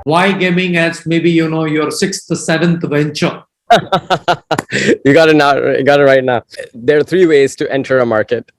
Why gaming as maybe, your sixth, seventh venture? You got it now. You got it right now. There are three ways to enter a market.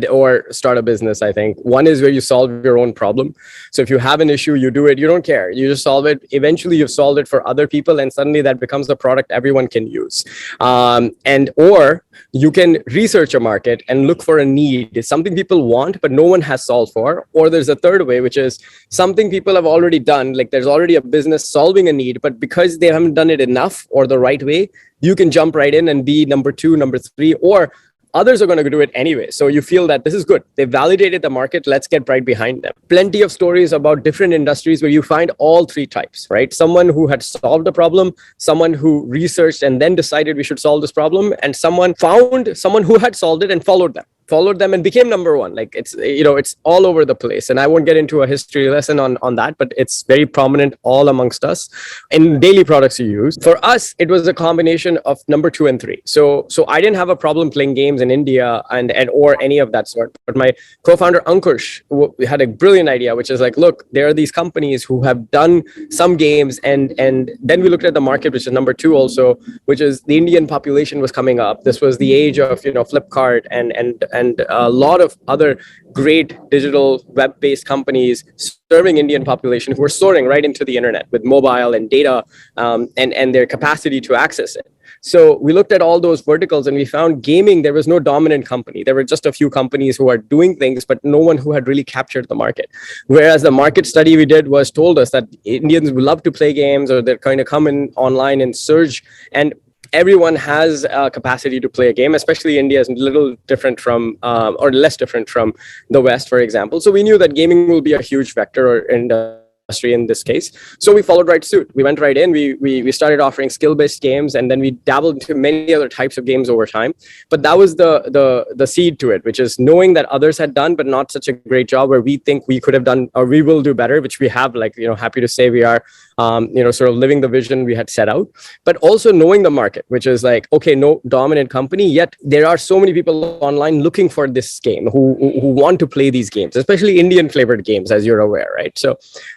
Or start a business, I think. One is where you solve your own problem. So if you have an issue, you do it, you don't care. You just solve it. Eventually you've solved it for other people and suddenly that becomes a product everyone can use. Or you can research a market and look for a need. It's something people want, but no one has solved for. Or there's a third way, which is something people have already done. Like there's already a business solving a need, but because they haven't done it enough or the right way, you can jump right in and be number two, number three, or others are going to do it anyway. So you feel that this is good. They validated the market. Let's get right behind them. Plenty of stories about different industries where you find all three types, right? Someone who had solved a problem, someone who researched and then decided we should solve this problem, and someone found someone who had solved it and followed them and became number one. Like it's all over the place. And I won't get into a history lesson on that, but it's very prominent all amongst us in daily products you use. For us, it was a combination of number two and three. So I didn't have a problem playing games in India and or any of that sort. But my co-founder Ankush had a brilliant idea, which is like, look, there are these companies who have done some games, and then we looked at the market, which is number two also, which is the Indian population was coming up. This was the age of Flipkart and a lot of other great digital web-based companies serving Indian population who were soaring right into the internet with mobile and data and their capacity to access it. So we looked at all those verticals and we found gaming, there was no dominant company. There were just a few companies who are doing things, but no one who had really captured the market. Whereas the market study we did told us that Indians love to play games, or they're kind of come in online and surge, and everyone has a capacity to play a game, especially India is a little different from, or less different from the West, for example. So we knew that gaming will be a huge vector or industry in this case. So we followed right suit. We went right in. We started offering skill-based games, and then we dabbled into many other types of games over time. But that was the seed to it, which is knowing that others had done, but not such a great job, where we think we could have done, or we will do better, which we have, happy to say we are, sort of living the vision we had set out, but also knowing the market, which is like, okay, no dominant company, yet there are so many people online looking for this game who want to play these games, especially Indian flavored games, as you're aware, right?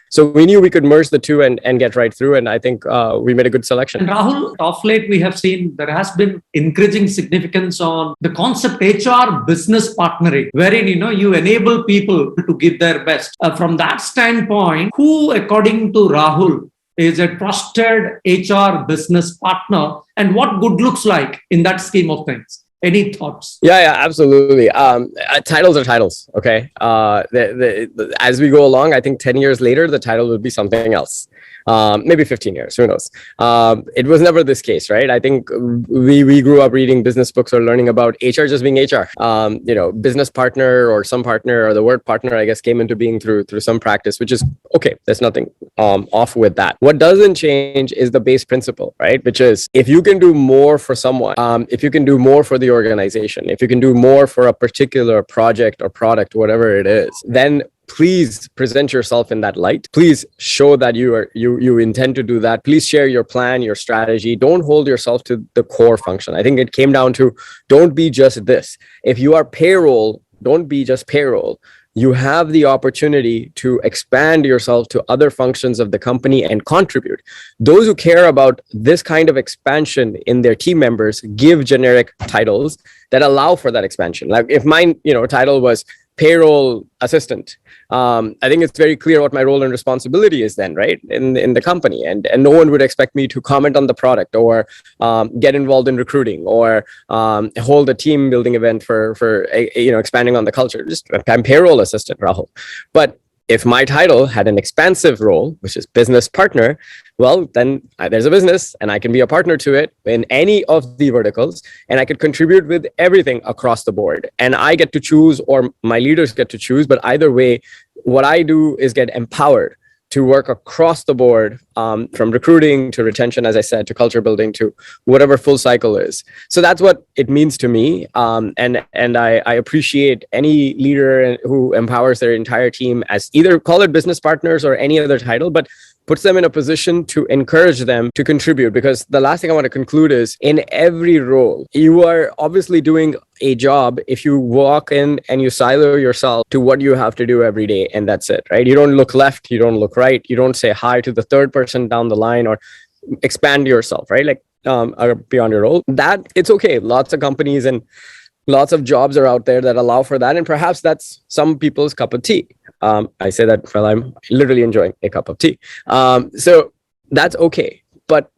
So we knew we could merge the two and get right through. And I think we made a good selection. And Rahul, of late, we have seen there has been increasing significance on the concept HR business partnering, wherein, you enable people to give their best. From that standpoint, who, according to Rahul, is a trusted HR business partner, and what good looks like in that scheme of things? Any thoughts? Yeah, absolutely. Titles are titles. Okay. As we go along, I think 10 years later, the title would be something else. Maybe 15 years, who knows? It was never this case, right? I think we grew up reading business books or learning about HR just being HR. Business partner or some partner, or the word partner, I guess, came into being through some practice, which is okay. There's nothing off with that. What doesn't change is the base principle, right? Which is, if you can do more for someone, if you can do more for the organization, if you can do more for a particular project or product, whatever it is, then please present yourself in that light. Please show that you intend to do that. Please share your plan, your strategy. Don't hold yourself to the core function. I think it came down to, don't be just this. If you are payroll, don't be just payroll. You have the opportunity to expand yourself to other functions of the company and contribute. Those who care about this kind of expansion in their team members give generic titles that allow for that expansion. Like if mine, title was payroll assistant, I think it's very clear what my role and responsibility is then, right, in the company, and no one would expect me to comment on the product or get involved in recruiting or hold a team building event for expanding on the culture. Just, I'm payroll assistant, Rahul. But if my title had an expansive role, which is business partner, well, then there's a business and I can be a partner to it in any of the verticals, and I could contribute with everything across the board. And I get to choose, or my leaders get to choose, but either way, what I do is get empowered to work across the board, from recruiting to retention, as I said, to culture building, to whatever full cycle is. So that's what it means to me. And I appreciate any leader who empowers their entire team, as either call it business partners or any other title, but puts them in a position to encourage them to contribute. Because the last thing I want to conclude is, in every role, you are obviously doing a job if you walk in and you silo yourself to what you have to do every day, and that's it, right? You don't look left, you don't look right, you don't say hi to the third person down the line or expand yourself, right? Like beyond your role. That it's okay. Lots of companies and lots of jobs are out there that allow for that, and perhaps that's some people's cup of tea. I say that while I'm literally enjoying a cup of tea. So that's okay. But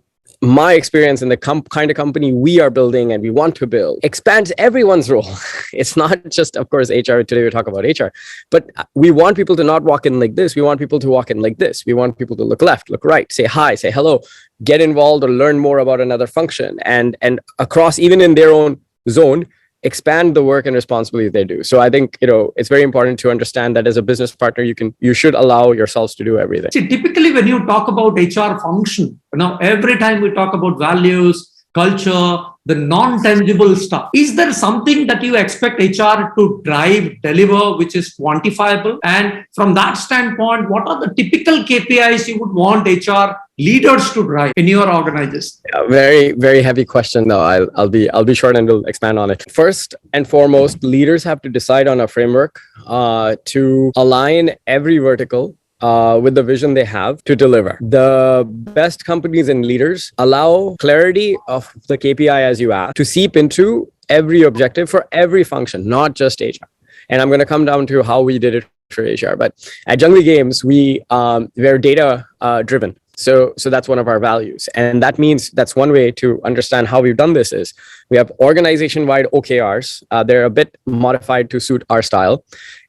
my experience in the kind of company we are building and we want to build expands everyone's role. It's not just, of course, HR. Today we talk about HR, but we want people to not walk in like this. We want people to walk in like this. We want people to look left, look right, say hi, say hello, get involved or learn more about another function, and across, even in their own zone, expand the work and responsibility they do. So I think, it's very important to understand that as a business partner, you should allow yourselves to do everything. See, typically when you talk about HR function, every time we talk about values, culture, the non-tangible stuff, is there something that you expect HR to drive, deliver, which is quantifiable? And from that standpoint, what are the typical KPIs you would want HR leaders to drive in your organization? Yeah, very, very heavy question though. I'll be short and we'll expand on it. First and foremost, leaders have to decide on a framework to align every vertical with the vision they have to deliver. The best companies and leaders allow clarity of the KPI, as you asked, to seep into every objective for every function, not just HR. And I'm going to come down to how we did it for HR. But at Junglee Games, we're data driven. So that's one of our values. And that means that's one way to understand how we've done this is we have organization-wide OKRs. They're a bit modified to suit our style.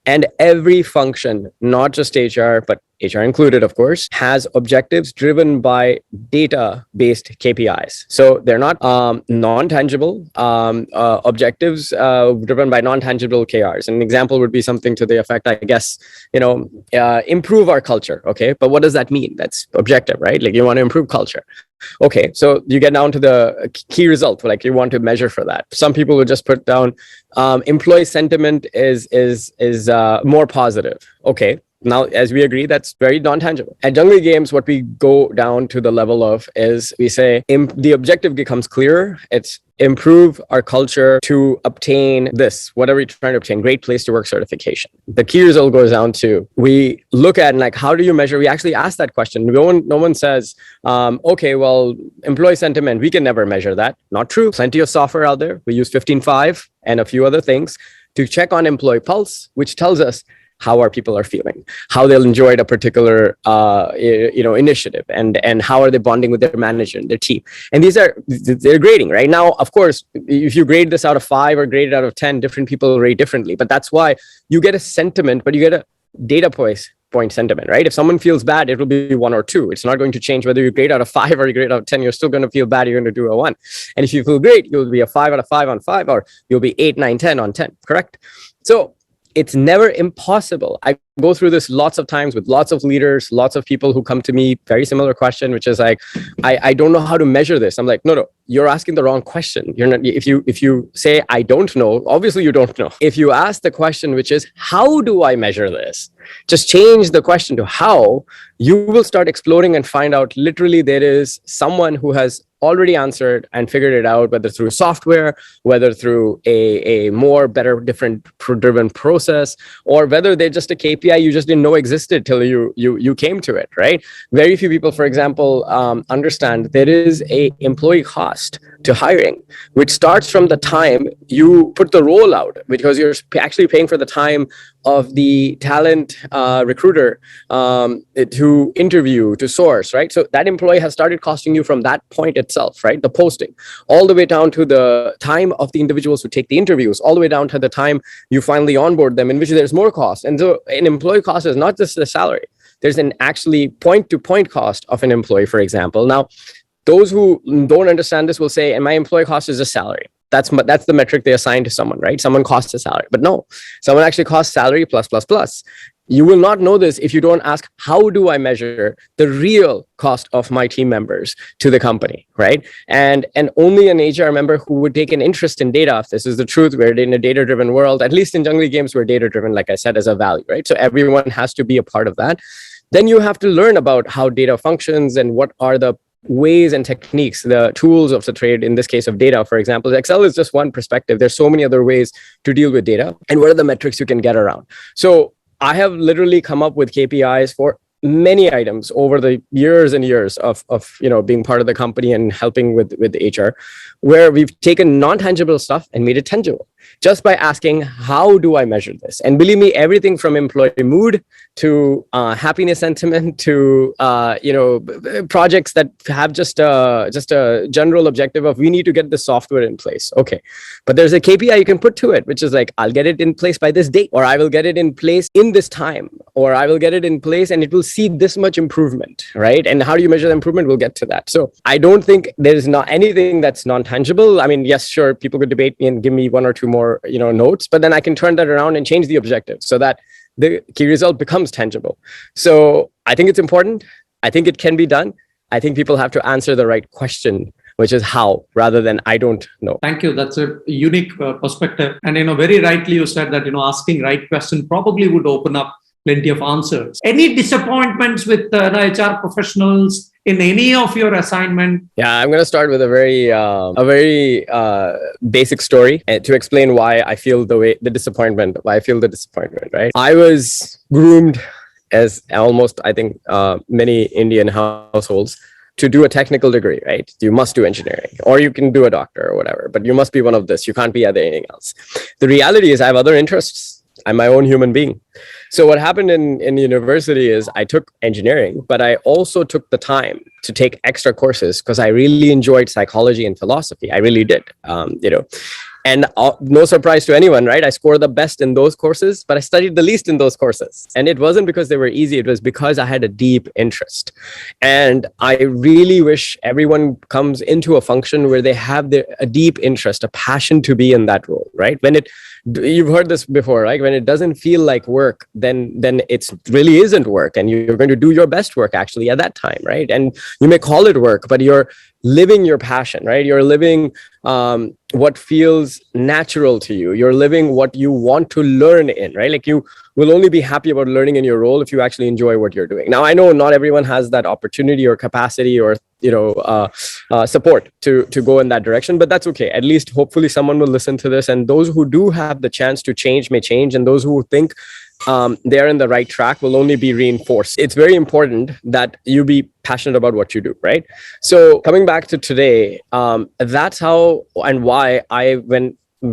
And every function, not just HR, but HR included, of course, has objectives driven by data-based KPIs. So they're not non-tangible objectives driven by non-tangible KRs. An example would be something to the effect, I guess, improve our culture. Okay, but what does that mean? That's objective, right? Like you want to improve culture. Okay, so you get down to the key result, like you want to measure for that. Some people would just put down employee sentiment is more positive. Okay, now as we agree, that's very non-tangible. At Junglee Games, what we go down to the level of is we say the objective becomes clearer. It's improve our culture to obtain this, whatever you're trying to obtain, great place to work certification. The key result goes down to, we look at like, how do you measure? We actually ask that question. No one says, okay, well, employee sentiment, we can never measure that. Not true. Plenty of software out there. We use 15.5 and a few other things to check on employee pulse, which tells us how our people are feeling, how they'll enjoy a particular initiative, and how are they bonding with their manager and their team. And they're grading right now. Of course, if you grade this out of 5 or grade it out of 10, different people rate differently. But that's why you get a sentiment, but you get a data point sentiment, right? If someone feels bad, it will be 1 or 2. It's not going to change whether you grade out of 5 or you grade out of 10. You're still going to feel bad. You're going to do a 1. And if you feel great, you'll be a 5 out of 5 on 5, or you'll be 8, 9, 10 on 10. Correct? So it's never impossible. I go through this lots of times with lots of leaders, lots of people who come to me, very similar question, which is like, I don't know how to measure this. I'm like, no, you're asking the wrong question. You're not, if you say, I don't know, obviously you don't know. If you ask the question, which is, how do I measure this? Just change the question to how, you will start exploring and find out literally there is someone who has already answered and figured it out, whether through software, whether through a more better, different driven process, or whether they're just a KPI you just didn't know existed till you came to it, right? Very few people, for example, understand there is a employee cost to hiring, which starts from the time you put the role out, because you're actually paying for the time of the talent recruiter to interview, to source, right? So that employee has started costing you from that point itself, right? The posting, all the way down to the time of the individuals who take the interviews, all the way down to the time you finally onboard them, in which there's more cost. And so an employee cost is not just the salary. There's an actually point-to-point cost of an employee, for example. Now, those who don't understand this will say, and my employee cost is a salary. That's the metric they assign to someone, right? Someone costs a salary. But no, someone actually costs salary plus, plus, plus. You will not know this if you don't ask, how do I measure the real cost of my team members to the company, right? And only an HR member who would take an interest in data, if this is the truth, we're in a data-driven world, at least in Junglee Games, we're data-driven, like I said, as a value, right? So everyone has to be a part of that. Then you have to learn about how data functions and what are the ways and techniques, the tools of the trade, in this case of data, for example. Excel is just one perspective. There's so many other ways to deal with data, and what are the metrics you can get around. So I have literally come up with KPIs for many items over the years and years of being part of the company and helping with HR, where we've taken non-tangible stuff and made it tangible just by asking, how do I measure this? And believe me, everything from employee mood to happiness sentiment to projects that have just a general objective of, we need to get the software in place. Okay, but there's a KPI you can put to it, which is like, I'll get it in place by this date, or I will get it in place in this time, or I will get it in place and it will see this much improvement, right? And how do you measure the improvement? We'll get to that. So I don't think there's not anything that's non-tangible. I mean, yes, sure, people could debate me and give me one or two more notes, but then I can turn that around and change the objective so that the key result becomes tangible. So I think it's important. I think it can be done. I think people have to answer the right question, which is how, rather than I don't know. Thank you. That's a unique perspective. And very rightly you said that asking right question probably would open up plenty of answers. Any disappointments with HR professionals in any of your assignment? Yeah, I'm going to start with a very basic story to explain why I feel the disappointment, right? I was groomed, as almost, I think, many Indian households, to do a technical degree, right? You must do engineering, or you can do a doctor or whatever, but you must be one of this. You can't be anything else. The reality is I have other interests. I'm my own human being. So what happened in university is I took engineering, but I also took the time to take extra courses because I really enjoyed psychology and philosophy. I really did, And no surprise to anyone, right? I scored the best in those courses, but I studied the least in those courses. And it wasn't because they were easy. It was because I had a deep interest. And I really wish everyone comes into a function where they have a deep interest, a passion to be in that role, right? You've heard this before, right? When it doesn't feel like work, then it really isn't work. And you're going to do your best work actually at that time, right? And you may call it work, but you're living your passion, right? You're living what feels natural to you. You're living what you want to learn in, right? Like, you will only be happy about learning in your role if you actually enjoy what you're doing. Now, I know not everyone has that opportunity or capacity or support to go in that direction, but that's okay. At least hopefully someone will listen to this, and those who do have the chance to change may change, and those who think they're in the right track will only be reinforced. It's very important that you be passionate about what you do, right? So coming back to today, that's how and why I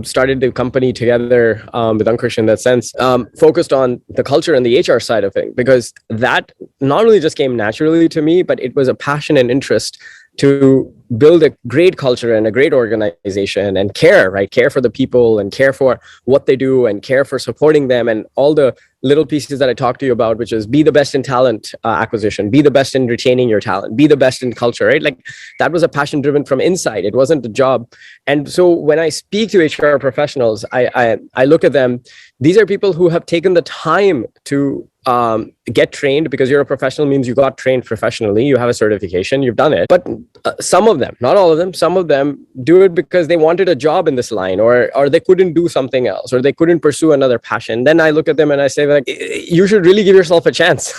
started the company together with Ankush in that sense, focused on the culture and the HR side of things, because that not only just came naturally to me, but it was a passion and interest to build a great culture and a great organization and care, right? Care for the people and care for what they do and care for supporting them and all the little pieces that I talked to you about, which is be the best in talent acquisition, be the best in retaining your talent, be the best in culture, right? Like, that was a passion driven from inside. It wasn't a job. And so when I speak to HR professionals, I look at them. These are people who have taken the time to get trained, because you're a professional means you got trained professionally, you have a certification, you've done it. But some of them, not all of them, some of them do it because they wanted a job in this line, or they couldn't do something else, or they couldn't pursue another passion. Then I look at them and I say, like, you should really give yourself a chance.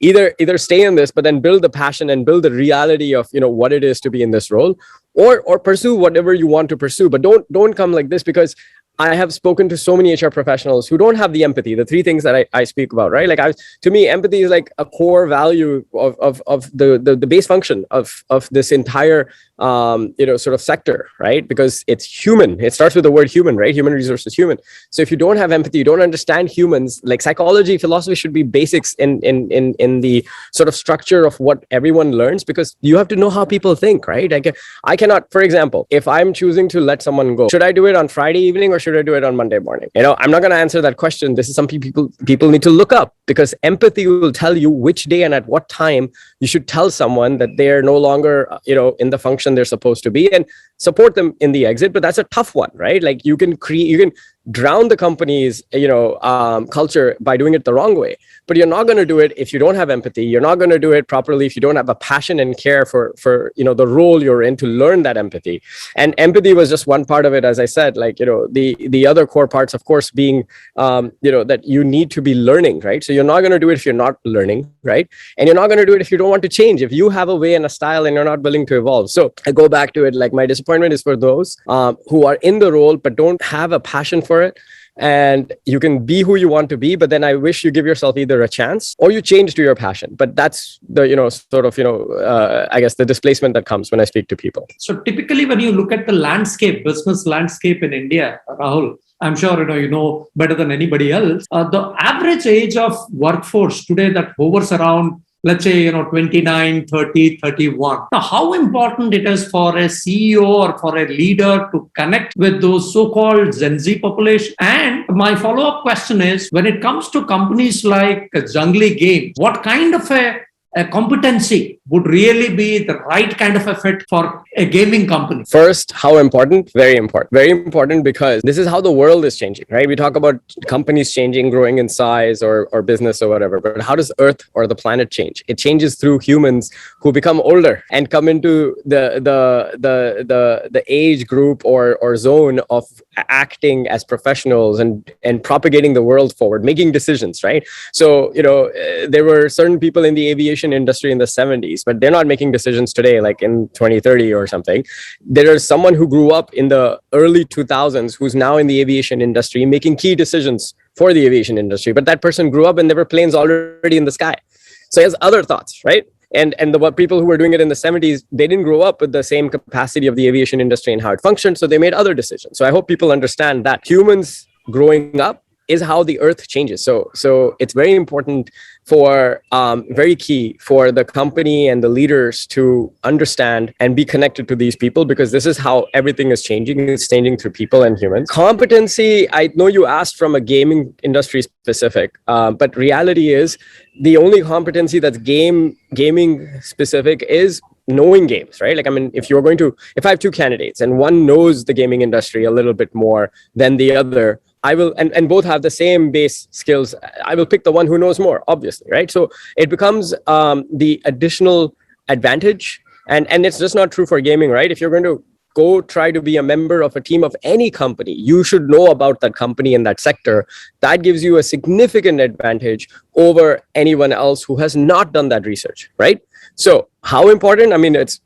either stay in this, but then build the passion and build the reality of what it is to be in this role, or pursue whatever you want to pursue. But don't come like this, because I have spoken to so many HR professionals who don't have the empathy, the three things that I speak about, right? Like, to me, empathy is like a core value of the base function of this entire, sort of sector, right? Because it's human. It starts with the word human, right? Human resources, human. So if you don't have empathy, you don't understand humans, like psychology, philosophy should be basics in the sort of structure of what everyone learns, because you have to know how people think, right? I cannot, for example, if I'm choosing to let someone go, should I do it on Friday evening or should I do it on Monday morning? I'm not going to answer that question. This is something people need to look up, because empathy will tell you which day and at what time you should tell someone that they're no longer, in the function they're supposed to be, and support them in the exit. But that's a tough one, right? Like, you can drown the company's, culture by doing it the wrong way. But you're not going to do it if you don't have empathy. You're not going to do it properly if you don't have a passion and care for the role you're in to learn that empathy. And empathy was just one part of it, as I said. The other core parts, of course, being that you need to be learning, right? So you're not going to do it if you're not learning, right? And you're not going to do it if you don't want to change, if you have a way and a style and you're not willing to evolve. So I go back to it, like my disappointment is for those who are in the role but don't have a passion for it. And you can be who you want to be, but then I wish you give yourself either a chance or you change to your passion. But that's the, I guess the displacement that comes when I speak to people. So typically when you look at the landscape, business landscape in India, Rahul, I'm sure you know better than anybody else. The average age of workforce today that hovers around, let's say, 29, 30, 31. Now, how important it is for a CEO or for a leader to connect with those so-called Gen Z population? And my follow-up question is, when it comes to companies like Junglee Games, what kind of a competency would really be the right kind of a fit for a gaming company? First, how important? Very important. Very important, because this is how the world is changing, right? We talk about companies changing, growing in size or business or whatever, but how does Earth or the planet change? It changes through humans who become older and come into the age group or zone of acting as professionals and propagating the world forward, making decisions, right? So, there were certain people in the aviation industry in the 70s, but they're not making decisions today, like in 2030 or something. There is someone who grew up in the early 2000s who's now in the aviation industry making key decisions for the aviation industry. But that person grew up and there were planes already in the sky. So he has other thoughts, right? And the people who were doing it in the 70s, they didn't grow up with the same capacity of the aviation industry and how it functioned. So they made other decisions. So I hope people understand that humans growing up is how the earth changes. So it's very important for very key for the company and the leaders to understand and be connected to these people, because this is how everything is changing. It's changing through people and humans. Competency, I know you asked from a gaming industry specific, but reality is the only competency that's gaming specific is knowing games, right? If I have two candidates and one knows the gaming industry a little bit more than the other, I will, and both have the same base skills, I will pick the one who knows more, obviously, right? So it becomes the additional advantage. And it's just not true for gaming, right? If you're going to go try to be a member of a team of any company, you should know about that company and that sector. That gives you a significant advantage over anyone else who has not done that research, right? So how important?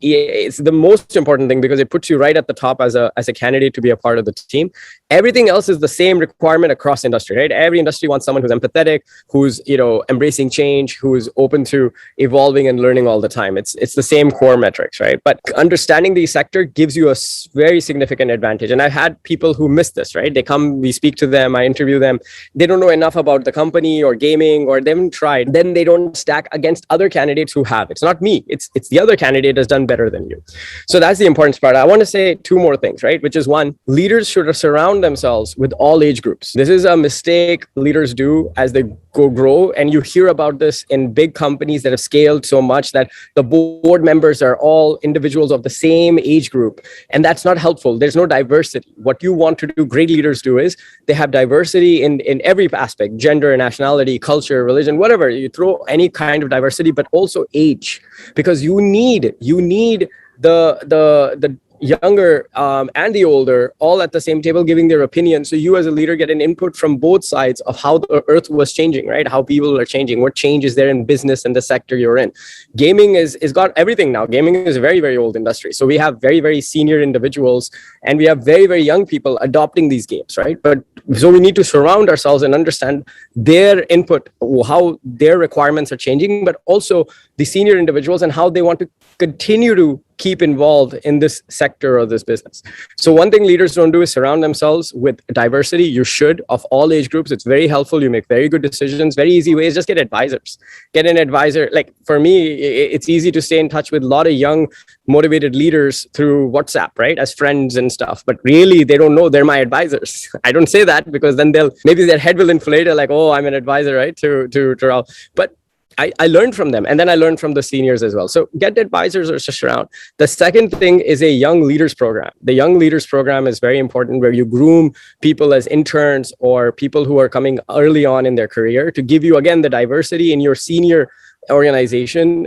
It's the most important thing, because it puts you right at the top as a candidate to be a part of the team. Everything else is the same requirement across industry, right? Every industry wants someone who's empathetic, who's embracing change, who's open to evolving and learning all the time. It's the same core metrics, right? But understanding the sector gives you a very significant advantage. And I've had people who miss this, right? They come, we speak to them, I interview them. They don't know enough about the company or gaming, or they haven't tried. Then they don't stack against other candidates who have. It's not me. It's the other candidate has done better than you. So that's the important part. I want to say two more things, right? Which is, one, leaders should surround themselves with all age groups. This is a mistake leaders do as they grow. And you hear about this in big companies that have scaled so much that the board members are all individuals of the same age group. And that's not helpful. There's no diversity. What you want to do, great leaders do, is they have diversity in every aspect: gender, nationality, culture, religion, whatever. You throw any kind of diversity, but also age, because you need the younger and the older all at the same table giving their opinion. So you as a leader get an input from both sides of how the earth was changing, right? How people are changing, what change is there in business and the sector you're in. Gaming is got everything now. Gaming is a very, very old industry. So we have very, very senior individuals and we have very, very young people adopting these games, right? But so we need to surround ourselves and understand their input, how their requirements are changing, but also the senior individuals and how they want to continue to keep involved in this sector or this business. So one thing leaders don't do is surround themselves with diversity. You should, of all age groups. It's very helpful. You make very good decisions. Very easy ways. Just get advisors. Get an advisor. Like for me, it's easy to stay in touch with a lot of young, motivated leaders through WhatsApp, right? As friends and stuff. But really, they don't know they're my advisors. I don't say that because then maybe their head will inflate like, oh, I'm an advisor, right? To Rahul. But I learned from them, and then I learned from the seniors as well. So get advisors or just around. The second thing is a young leaders program. The young leaders program is very important, where you groom people as interns or people who are coming early on in their career to give you, again, the diversity in your senior organization,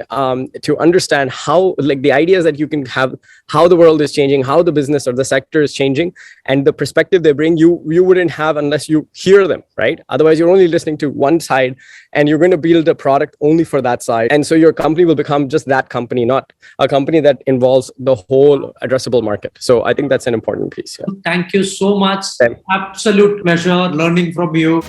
to understand how, like, the ideas that you can have, how the world is changing, how the business or the sector is changing, and the perspective they bring you wouldn't have unless you hear them, right? Otherwise you're only listening to one side, and you're going to build a product only for that side, and so your company will become just that company, not a company that involves the whole addressable market. So I think that's an important piece. Thank you so much. Okay. Absolute pleasure learning from you.